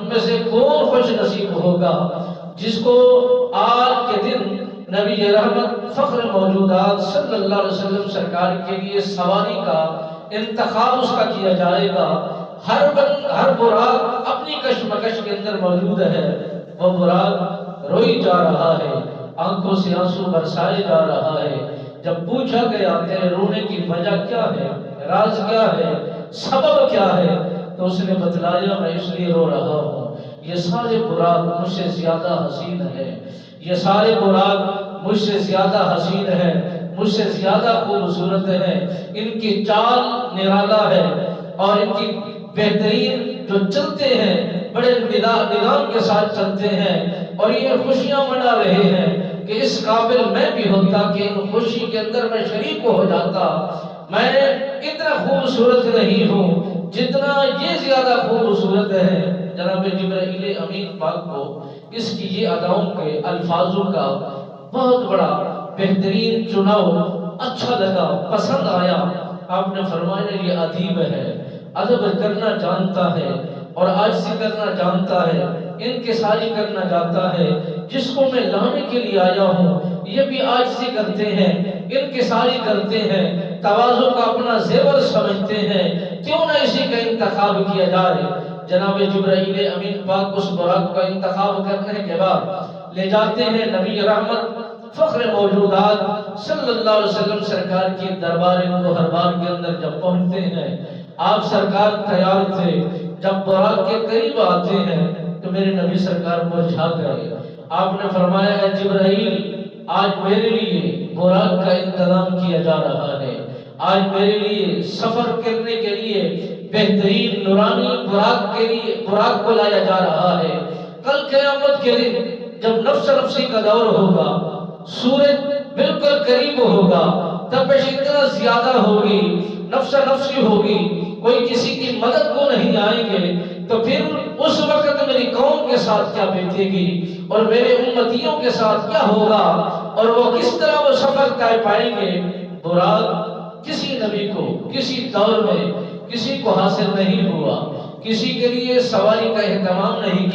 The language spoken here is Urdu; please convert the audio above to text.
میں سے کون خوش نصیب ہوگا جس کو آج کے دن نبی رحمت فخر موجودات صلی اللہ علیہ وسلم سرکار کے لیے سواری کا انتخاب اس کا کیا جائے گا۔ ہر براق اپنی کشمکش کے اندر موجود ہے، وہ براق روئی جا رہا ہے، آنکھوں سے آنسو برسائے جا رہا ہے۔ جب پوچھا گیا تیرے رونے کی وجہ کیا ہے، راز کیا ہے، سبب کیا ہے، تو اس نے بتلایا میں اس لیے رو رہا ہوں، یہ سارے براق مجھ سے زیادہ حسین ہے، یہ سارے براق مجھ سے زیادہ حسین ہے، مجھ سے زیادہ خوبصورت ہے، ان کی چال نرالا ہے اور ان کی بہترین جو چلتے ہیں بڑے نظام کے ساتھ چلتے ہیں، اور یہ خوشیاں منا رہے ہیں کہ اس قابل میں بھی ہوتا کہ ان خوشی کے اندر میں شریک ہو جاتا۔ میں اتنا خوبصورت نہیں ہوں جتنا یہ زیادہ خوبصورت ہے۔ جناب جبرائیل امین پاک کو اس کی یہ اداؤں کے الفاظوں کا بہت بڑا بہترین چناؤ اچھا لگا، پسند آیا۔ آپ نے فرمایا یہ ادیب ہے، ادب کرنا جانتا ہے اور عاجزی کرنا جانتا ہے، انکساری کرنا جانتا ہے۔ جس کو میں لانے کے لیے آیا ہوں یہ بھی عاجزی کرتے ہیں، انکساری کرتے ہیں، تواضع کا اپنا زیور سمجھتے ہیں، کیوں نہ اسی کا انتخاب کیا جائے۔ جناب جبرائیل امین پاک اس براق کا انتخاب کرنے کے بعد لے جاتے ہیں نبی رحمت فخر موجودات صلی اللہ علیہ وسلم سرکار کی دربار گوہربار کے اندر جب پہنچتے ہیں، آپ سرکار تیار تھے۔ جب براق کے قریب آتے ہیں تو میرے نبی سرکار مرجھا گئے۔ آپ نے فرمایا اے جبرائیل، آج میرے لیے براق کا انتظام کیا جا رہا ہے، آج میرے لیے سفر کرنے کے لیے بہترین نورانی براق کو لایا جا رہا ہے۔ کل قیامت کے دن جب نفس نفسی کا دور ہوگا، سورج بالکل قریب ہوگا، تپش اتنا زیادہ ہوگی، نفس نفسی ہوگی، کوئی کسی کی مدد کو نہیں آئیں گے، تو پھر اس وقت میری قوم کے ساتھ کیا بیتے گی اور میرے امتیوں کے ساتھ کیا ہوگا، اور وہ کس طرح وہ سفر طے پائیں گے۔ براق کسی نبی کو کسی دور میں کسی کو حاصل نہیں ہوا، کسی کے لیے سواری کا اہتمام نہیں کیا۔